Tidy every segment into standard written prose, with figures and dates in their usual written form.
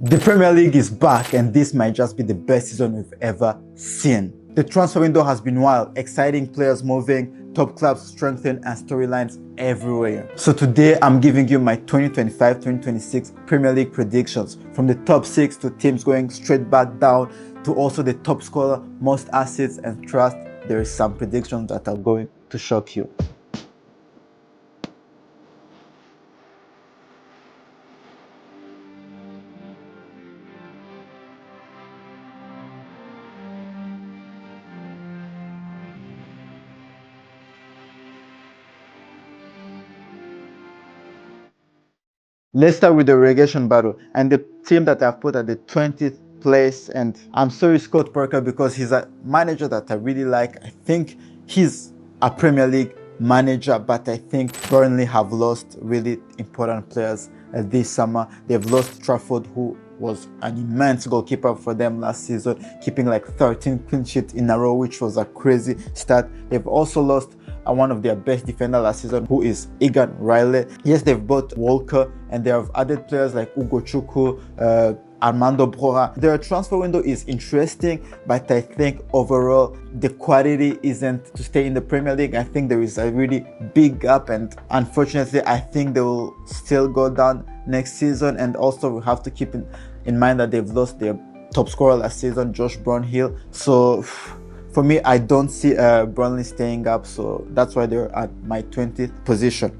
The Premier League is back, and this might just be the best season we've ever seen. The transfer window has been wild, exciting players moving, top clubs strengthened, and storylines everywhere. So today I'm giving you my 2025-2026 Premier League predictions, from the top 6 to teams going straight back down to also the top scorer, most assets, and trust. There is some predictions that are going to shock you. Let's start with the relegation battle and the team that I've put at the 20th place. And I'm sorry, Scott Parker, because he's a manager that I really like. I think he's a Premier League manager, but I think Burnley have lost really important players this summer. They've lost Trafford, who was an immense goalkeeper for them last season, keeping like 13 clean sheets in a row, which was a crazy stat. They've also lost one of their best defenders last season, who is Egan Riley. Yes, they've bought Walker, and they have added players like Ugo Chukwu, Armando Broja. Their transfer window is interesting, but I think overall the quality isn't to stay in the Premier League. I think there is a really big gap, and unfortunately I think they will still go down next season. And also we have to keep in mind that they've lost their top scorer last season, Josh Brownhill. So for me, I don't see Burnley staying up, so that's why they're at my 20th position.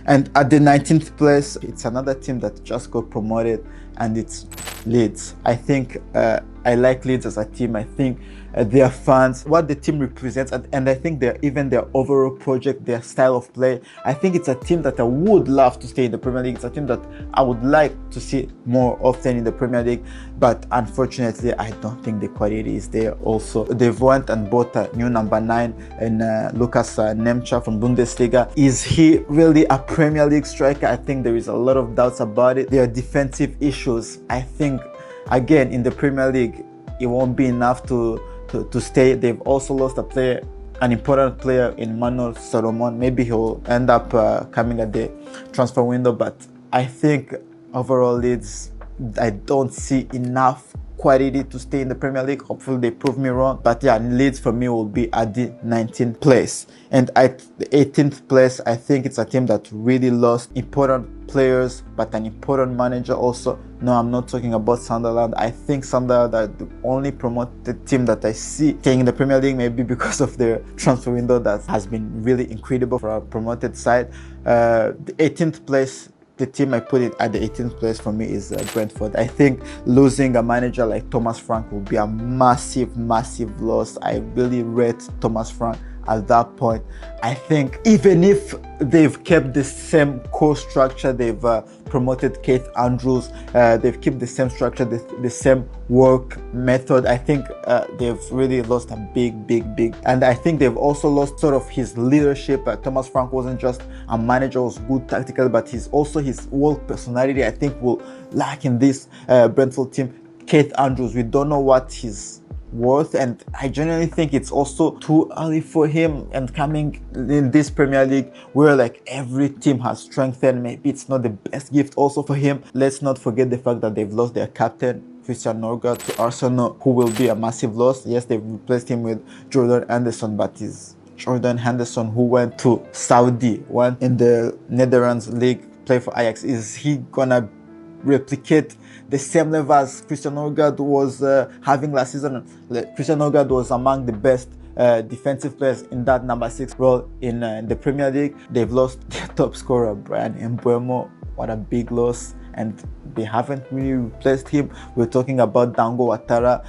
And at the 19th place, it's another team that just got promoted, and it's Leeds. I think I like Leeds as a team. I think their fans, what the team represents, and I think even their overall project, their style of play, I think it's a team that I would love to stay in the Premier League. It's a team that I would like to see more often in the Premier League, but unfortunately I don't think the quality is there. Also, they've went and bought a new number 9 in Lucas Nemcha from Bundesliga. Is he really a Premier League striker? I think there is a lot of doubts about it. There are defensive issues. I think again in the Premier League it won't be enough to stay. They've also lost an important player in Manuel Solomon. Maybe he'll end up coming at the transfer window, but I think overall Leeds, I don't see enough quality to stay in the Premier League. Hopefully they prove me wrong, but yeah, Leeds for me will be at the 19th place. And at the 18th place, I think it's a team that really lost important players but an important manager also. No, I'm not talking about Sunderland. I think Sunderland are the only promoted team that I see staying in the Premier League, maybe because of their transfer window that has been really incredible for a promoted side. The 18th place, the team I put it at the 18th place for me is Brentford. I think losing a manager like Thomas Frank will be a massive loss. I really rate Thomas Frank at that point. I think even if they've kept the same core structure, they've promoted Keith Andrews, they've kept the same structure, the same work method, I think they've really lost a big, and I think they've also lost sort of his leadership. Thomas Frank wasn't just a manager, was good tactical, but his work personality, I think, will lack in this Brentford team. Keith Andrews, we don't know what his worth, and I genuinely think it's also too early for him, and coming in this Premier League where like every team has strengthened, maybe it's not the best gift also for him. Let's not forget the fact that they've lost their captain Christian Norgard to Arsenal, who will be a massive loss. Yes, they've replaced him with Jordan Anderson, but it's Jordan Henderson who went to Saudi, went in the Netherlands league, play for Ajax. Is he gonna replicate the same level as Christian Norgard was having last season? Christian Norgard was among the best defensive players in that number 6 role in the Premier League. They've lost their top scorer Brian Mbeumo. What a big loss. And they haven't really replaced him. We're talking about Dango Ouattara.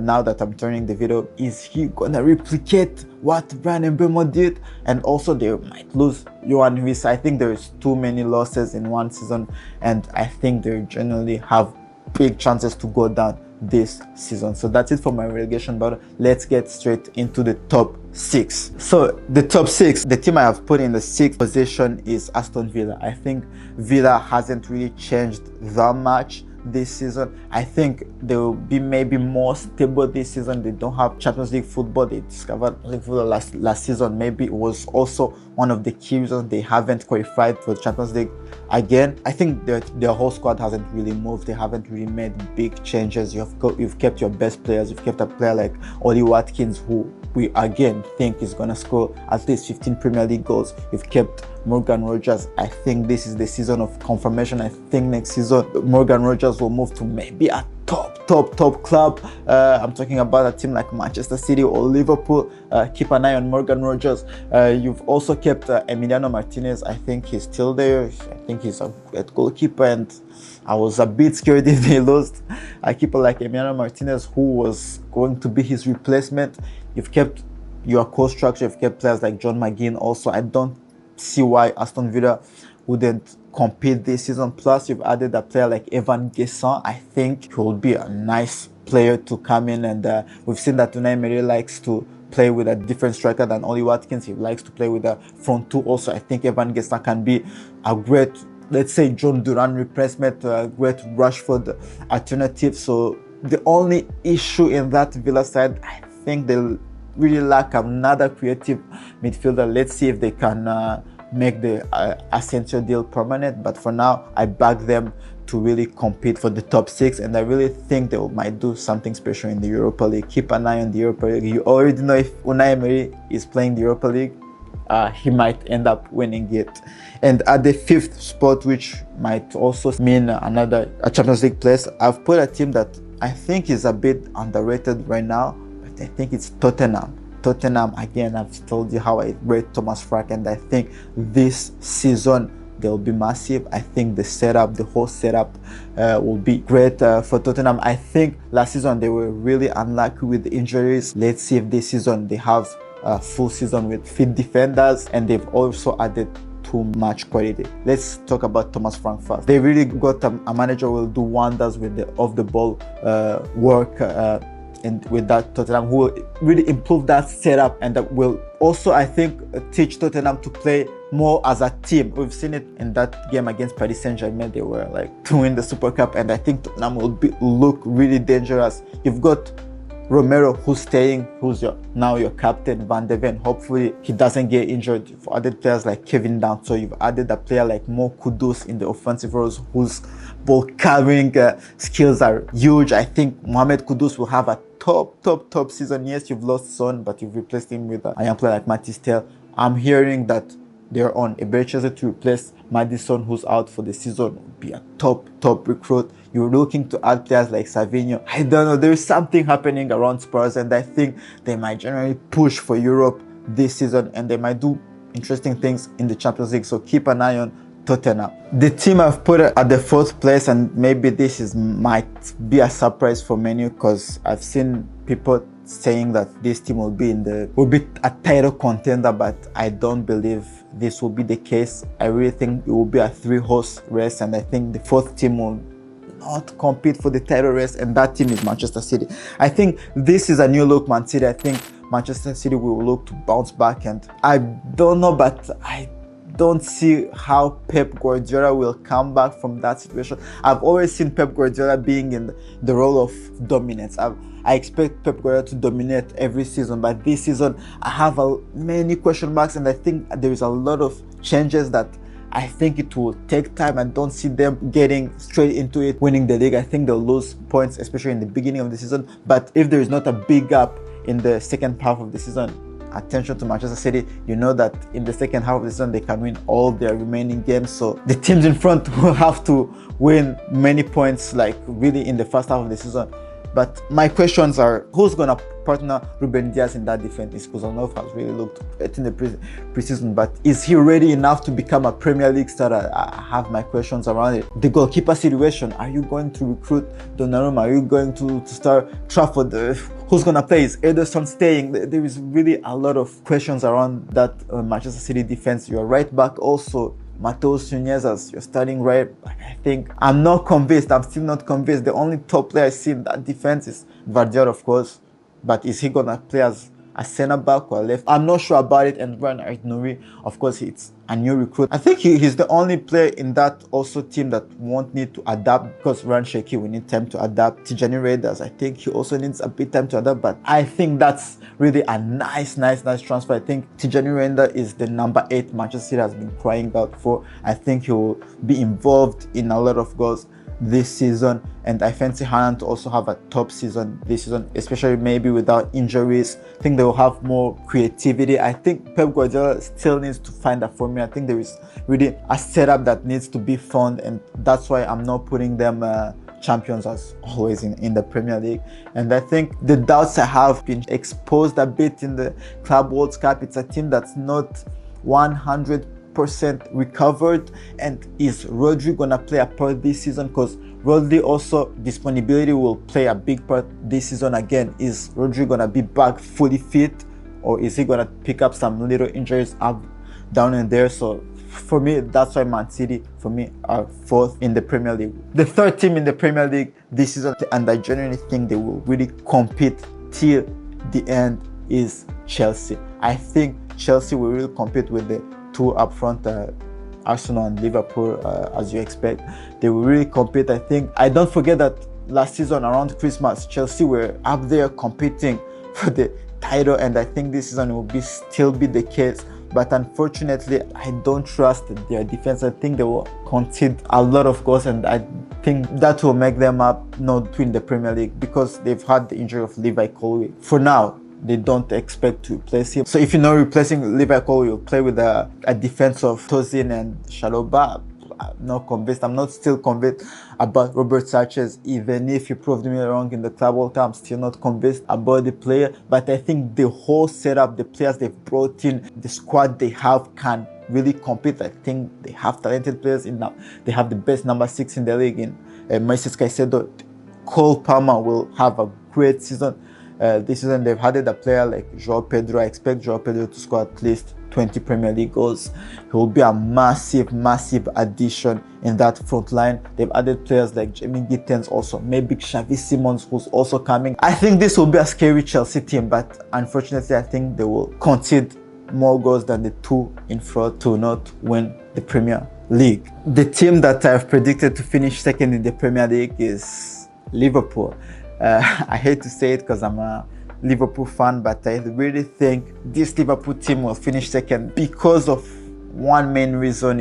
Now that I'm turning the video, is he gonna replicate what Brian Mbeumo did? And also they might lose Johan Huis. I think there's too many losses in one season, and I think they generally have big chances to go down this season. So that's it for my relegation battle. Let's get straight into the top 6. So the top 6, the team I have put in the 6th position is Aston Villa. I think Villa hasn't really changed that much. this season. I think they will be maybe more stable this season. They don't have Champions League football. They discovered League football last season. Maybe it was also one of the key reasons they haven't qualified for the Champions League again. I think their whole squad hasn't really moved. They haven't really made big changes. You've kept your best players. You've kept a player like Ollie Watkins, who we again think is going to score at least 15 Premier League goals. You've kept Morgan Rogers. I think this is the season of confirmation. I think next season Morgan Rogers will move to maybe a top club. I'm talking about a team like Manchester City or Liverpool. Keep an eye on Morgan Rogers. You've also kept Emiliano Martinez. I think he's still there. I think he's a great goalkeeper, and I was a bit scared if they lost a keeper like Emiliano Martinez, who was going to be his replacement. You've kept your core structure. You've kept players like John McGinn also. I don't see why Aston Villa wouldn't compete this season. Plus, you've added a player like Evan Gesson. I think he will be a nice player to come in, and we've seen that Unai Emery likes to play with a different striker than Ollie Watkins. He likes to play with a front two also. I think Evan Gesson can be a great, let's say, John Duran replacement, a great Rashford alternative. So the only issue in that Villa side, I think they'll really lack another creative midfielder. Let's see if they can make the Asensio deal permanent. But for now, I back them to really compete for the top 6, and I really think they might do something special in the Europa League. Keep an eye on the Europa League. You already know if Unai Emery is playing the Europa League, he might end up winning it. And at the 5th spot, which might also mean a Champions League place, I've put a team that I think is a bit underrated right now, but I think it's Tottenham. Tottenham, again, I've told you how I rate Thomas Frank, and I think this season they'll be massive. I think the whole setup will be great for Tottenham. I think last season they were really unlucky with the injuries. Let's see if this season they have a full season with fit defenders, and they've also added too much quality. Let's talk about Thomas Frank first. They really got a manager who will do wonders with the off-the-ball work, and with that Tottenham, who will really improve that setup, and that will also, I think, teach Tottenham to play more as a team. We've seen it in that game against Paris Saint-Germain. They were like to win the Super Cup, and I think Tottenham will look really dangerous. You've got Romero, who's staying, who's now your captain, Van de Ven. Hopefully he doesn't get injured. You've added players like Kevin Down, so you've added a player like Mo Kudus in the offensive roles, whose ball carrying skills are huge. I think Mohamed Kudus will have a top season. Yes, you've lost Son, but you've replaced him with a young player like Matisse Tel. I'm hearing that they're on a Eberechi to replace Maddison, who's out for the season. Would be a top recruit. You're looking to add players like Savinho. I don't know, there's something happening around Spurs, and I think they might generally push for Europe this season, and they might do interesting things in the Champions League. So keep an eye on Tottenham. The team I've put at the 4th place, and maybe this might be a surprise for many, because I've seen people saying that this team will be a title contender, but I don't believe this will be the case. I really think it will be a 3-horse race, and I think the 4th team will not compete for the title race, and that team is Manchester City. I think this is a new look Man City. I think Manchester City will look to bounce back, and I don't know, but I don't see how Pep Guardiola will come back from that situation. I've always seen Pep Guardiola being in the role of dominance. I expect Pep Guardiola to dominate every season, but this season I have many question marks, and I think there is a lot of changes that I think it will take time. I don't see them getting straight into it, winning the league. I think they'll lose points, especially in the beginning of the season. But if there is not a big gap in the second half of the season, attention to Manchester City. You know that in the second half of the season, they can win all their remaining games. So the teams in front will have to win many points, like really in the first half of the season. But my questions are, who's going to partner Ruben Dias in that defense? Is Kuzanov has really looked great in the preseason, but is he ready enough to become a Premier League starter? I have my questions around it. The goalkeeper situation, are you going to recruit Donnarumma? Are you going to start Trafford? Who's going to play? Is Ederson staying? There is really a lot of questions around that Manchester City defense. Your right back also, Mateus Nunes, as your starting right. I think I'm not convinced. I'm still not convinced. The only top player I see in that defense is Vardiol, of course. But is he gonna play as a center back or left. I'm not sure about it. And Brian Aït-Nouri, of course, it's a new recruit. I think he's the only player in that also team that won't need to adapt, because Ryan Sheki will need time to adapt. Tijani Raiders, I think he also needs a bit time to adapt, but I think that's really a nice transfer. I think Tijani Raiders is the number 8 Manchester City has been crying out for. I think he will be involved in a lot of goals this season, and I fancy Haaland to also have a top season this season, especially maybe without injuries. I think they will have more creativity. I think Pep Guardiola still needs to find a formula. I think there is really a setup that needs to be found, and that's why I'm not putting them champions as always in the Premier League. And I think the doubts I have been exposed a bit in the Club World Cup. It's a team that's not 100% recovered, and is Rodri gonna play a part this season? Because Rodri also disponibility will play a big part this season again. Is Rodri gonna be back fully fit, or is he gonna pick up some little injuries up down and there? So for me, that's why Man City for me are 4th in the Premier League. The 3rd team in the Premier League this season, and I genuinely think they will really compete till the end, is Chelsea. I think Chelsea will really compete with the 2 up front, Arsenal and Liverpool, as you expect. They will really compete. I don't forget that last season around Christmas, Chelsea were up there competing for the title, and I think this season will still be the case. But unfortunately, I don't trust their defense. I think they will concede a lot of goals, and I think that will make them up not to win the Premier League, because they've had the injury of Levi Colwill. For now, they don't expect to replace him. So if you're not replacing Levi Colwill, you'll play with a defense of Tozin and Shaloba. I'm not convinced. I'm not still convinced about Robert Sanchez. Even if you proved me wrong in the Club World Cup, I'm still not convinced about the player. But I think the whole setup, the players they've brought in, the squad they have can really compete. I think they have talented players in now. They have the best number 6 in the league in Moises Caicedo. Cole Palmer will have a great season. This season they've added a player like João Pedro. I expect João Pedro to score at least 20 Premier League goals. He will be a massive addition in that front line. They've added players like Jamie Gittens also, maybe Xavi Simons, who's also coming. I think this will be a scary Chelsea team, but unfortunately I think they will concede more goals than the 2 in front to not win the Premier League. The team that I've predicted to finish 2nd in the Premier League is Liverpool. I hate to say it because I'm a Liverpool fan, but I really think this Liverpool team will finish 2nd because of one main reason.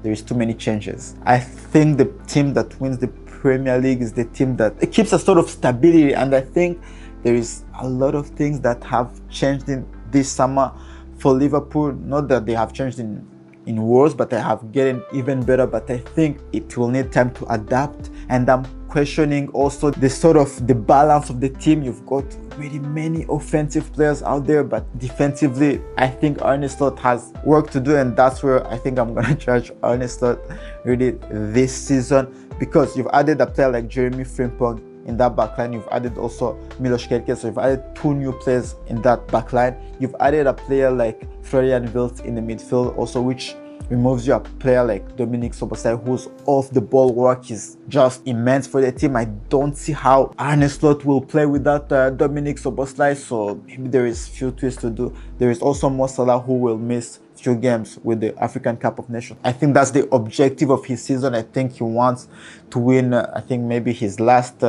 There is too many changes. I think the team that wins the Premier League is the team that it keeps a sort of stability, and I think there is a lot of things that have changed in this summer for Liverpool. Not that they have changed in worse, but they have gotten even better. But I think it will need time to adapt, and I'm questioning also the balance of the team. You've got really many offensive players out there, but defensively I think Arne Slot has work to do, and that's where I think I'm gonna judge Arne Slot really this season, because you've added a player like Jeremy Frimpong in that backline. You've added also Milos Kerkez, so you've added 2 new players in that backline. You've added a player like Florian Wirtz in the midfield also, which removes you a player like Dominic Szoboszlai, whose off the ball work is just immense for the team. I don't see how Arne Slot will play without Dominic Szoboszlai, so maybe there is few twists to do. There is also Mo Salah, who will miss few games with the African Cup of Nations. I think that's the objective of his season. I think he wants to win, I think maybe his last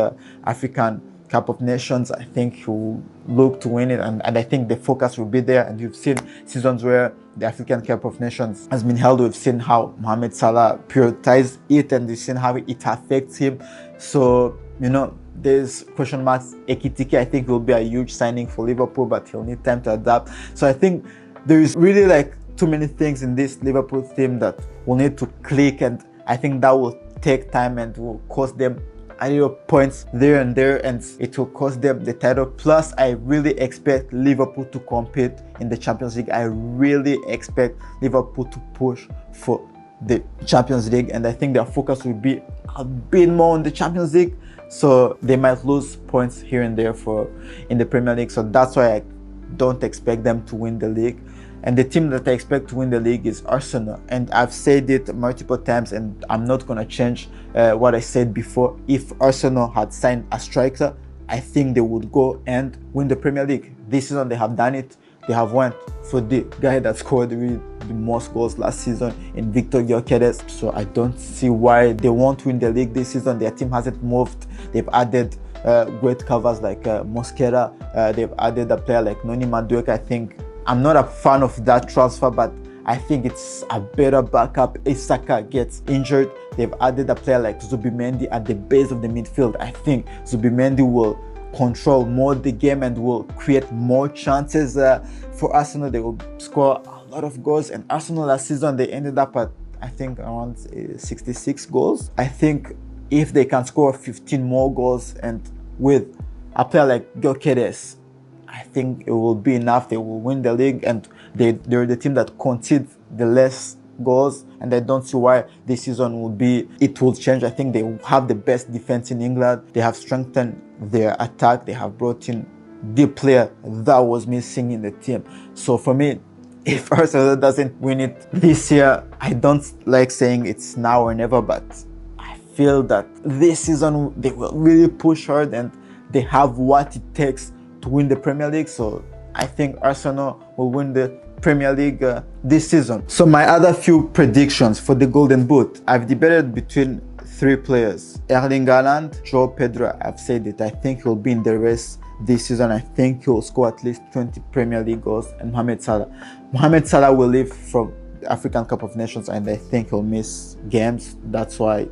African Cup of Nations. I think he will look to win it, and I think the focus will be there. And you've seen seasons where the African Cup of Nations has been held. We've seen how Mohamed Salah prioritized it, and we've seen how it affects him. So, there's question marks. Ekitike, I think, will be a huge signing for Liverpool, but he'll need time to adapt. So I think there is really too many things in this Liverpool team that will need to click, and I think that will take time and will cost them a little points there and there, and it will cost them the title. Plus, I really expect Liverpool to compete in the Champions League. I really expect Liverpool to push for the Champions League, and I think their focus will be a bit more on the Champions League, so they might lose points here and there in the Premier League. So that's why I don't expect them to win the league. And the team that I expect to win the league is Arsenal. And I've said it multiple times, and I'm not going to change what I said before. If Arsenal had signed a striker, I think they would go and win the Premier League. This season they have done it. They have went for the guy that scored the most goals last season in Victor Gyökeres. So I don't see why they won't win the league this season. Their team hasn't moved. They've added great covers like Mosquera. They've added a player like Noni Madueke. I think I'm not a fan of that transfer, but I think it's a better backup if Saka gets injured. They've added a player like Zubimendi at the base of the midfield. I think Zubimendi will control more the game and will create more chances for Arsenal. They will score a lot of goals, and Arsenal last season they ended up at, I think, around 66 goals. I think if they can score 15 more goals, and with a player like Gyökeres, I think it will be enough. They will win the league, and they're the team that concedes the less goals, and I don't see why this season will change. I think they have the best defense in England. They have strengthened their attack. They have brought in the player that was missing in the team. So for me, if Arsenal doesn't win it this year, I don't like saying it's now or never, but I feel that this season they will really push hard and they have what it takes to win the Premier League. So I think Arsenal will win the Premier League this season. So my other few predictions for the Golden Boot, I've debated between three players: Erling Haaland, Joao Pedro. I've said it. I think he'll be in the race this season. I think he'll score at least 20 Premier League goals. And Mohamed Salah. Mohamed Salah will leave from the African Cup of Nations, and I think he'll miss games. That's why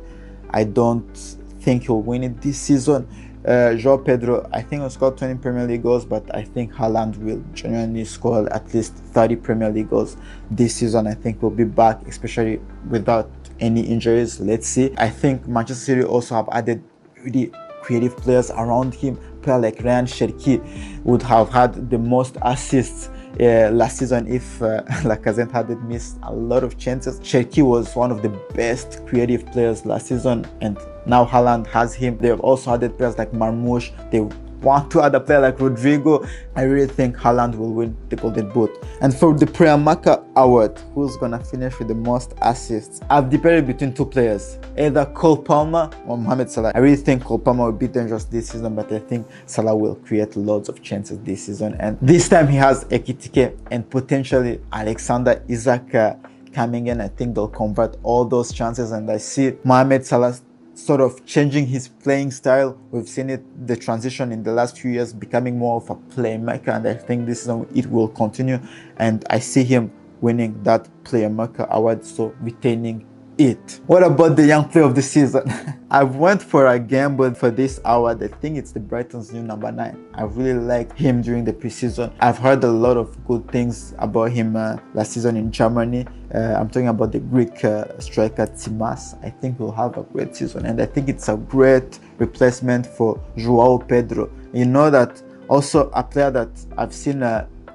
I don't think he'll win it this season. Joao Pedro, I think he'll score 20 Premier League goals, but I think Haaland will genuinely score at least 30 Premier League goals this season. I think he'll be back, especially without any injuries. Let's see. I think Manchester City also have added really creative players around him. A player like Ryan Cherki would have had the most assists last season if Lacazette hadn't missed a lot of chances. Cherki was one of the best creative players last season, and now Haaland has him. They've also added players like Marmoush. They want to add a player like Rodrigo. I really think Haaland will win the Golden Boot. And for the Playmaker award, who's gonna finish with the most assists? I've debated between two players, either Cole Palmer or Mohamed Salah. I really think Cole Palmer will be dangerous this season, but I think Salah will create loads of chances this season. And this time he has Ekitike and potentially Alexander Isak coming in. I think they'll convert all those chances, and I see Mohamed Salah sort of changing his playing style. We've seen it, the transition in the last few years, becoming more of a playmaker, and I think this season it will continue, and I see him winning that Playmaker award, so retaining it. What about the young player of the season? I went for a gamble for this award. I think it's the Brighton's new number 9. I really liked him during the preseason. I've heard a lot of good things about him last season in Germany. I'm talking about the Greek striker Timas. I think he'll have a great season, and I think it's a great replacement for Joao Pedro. You know that also a player that I've seen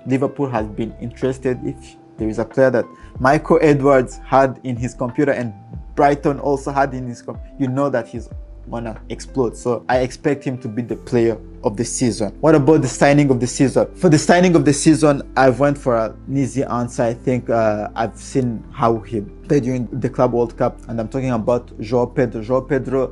Liverpool has been interested. If there is a player that Michael Edwards had in his computer and Brighton also had in his computer, you know that he's gonna explode. So I expect him to be the player of the season. What about the signing of the season? For the signing of the season, I went for an easy answer. I think I've seen how he played during the Club World Cup, and I'm talking about Joao Pedro. Joao Pedro,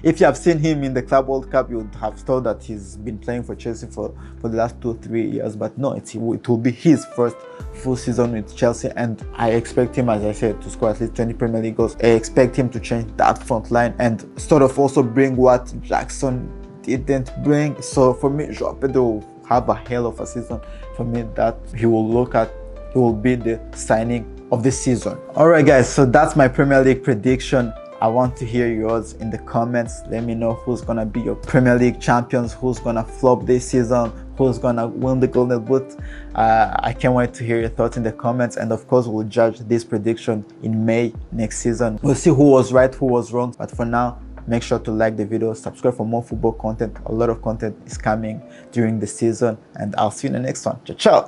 if you have seen him in the Club World Cup, you would have thought that he's been playing for Chelsea for the last 2-3 years, but no, it will be his first full season with Chelsea, and I expect him, as I said, to score at least 20 Premier League goals. I expect him to change that front line and sort of also bring what Jackson didn't bring. So for me, Joao Pedro will have a hell of a season. For me, that he will be the signing of the season. Alright guys, so that's my Premier League prediction. I want to hear yours in the comments. Let me know who's gonna be your Premier League champions, who's gonna flop this season, who's gonna win the Golden Boot. I can't wait to hear your thoughts in the comments, and of course we'll judge this prediction in May next season. We'll see who was right, who was wrong, but for now, make sure to like the video, subscribe for more football content. A lot of content is coming during the season, and I'll see you in the next one. Ciao, ciao.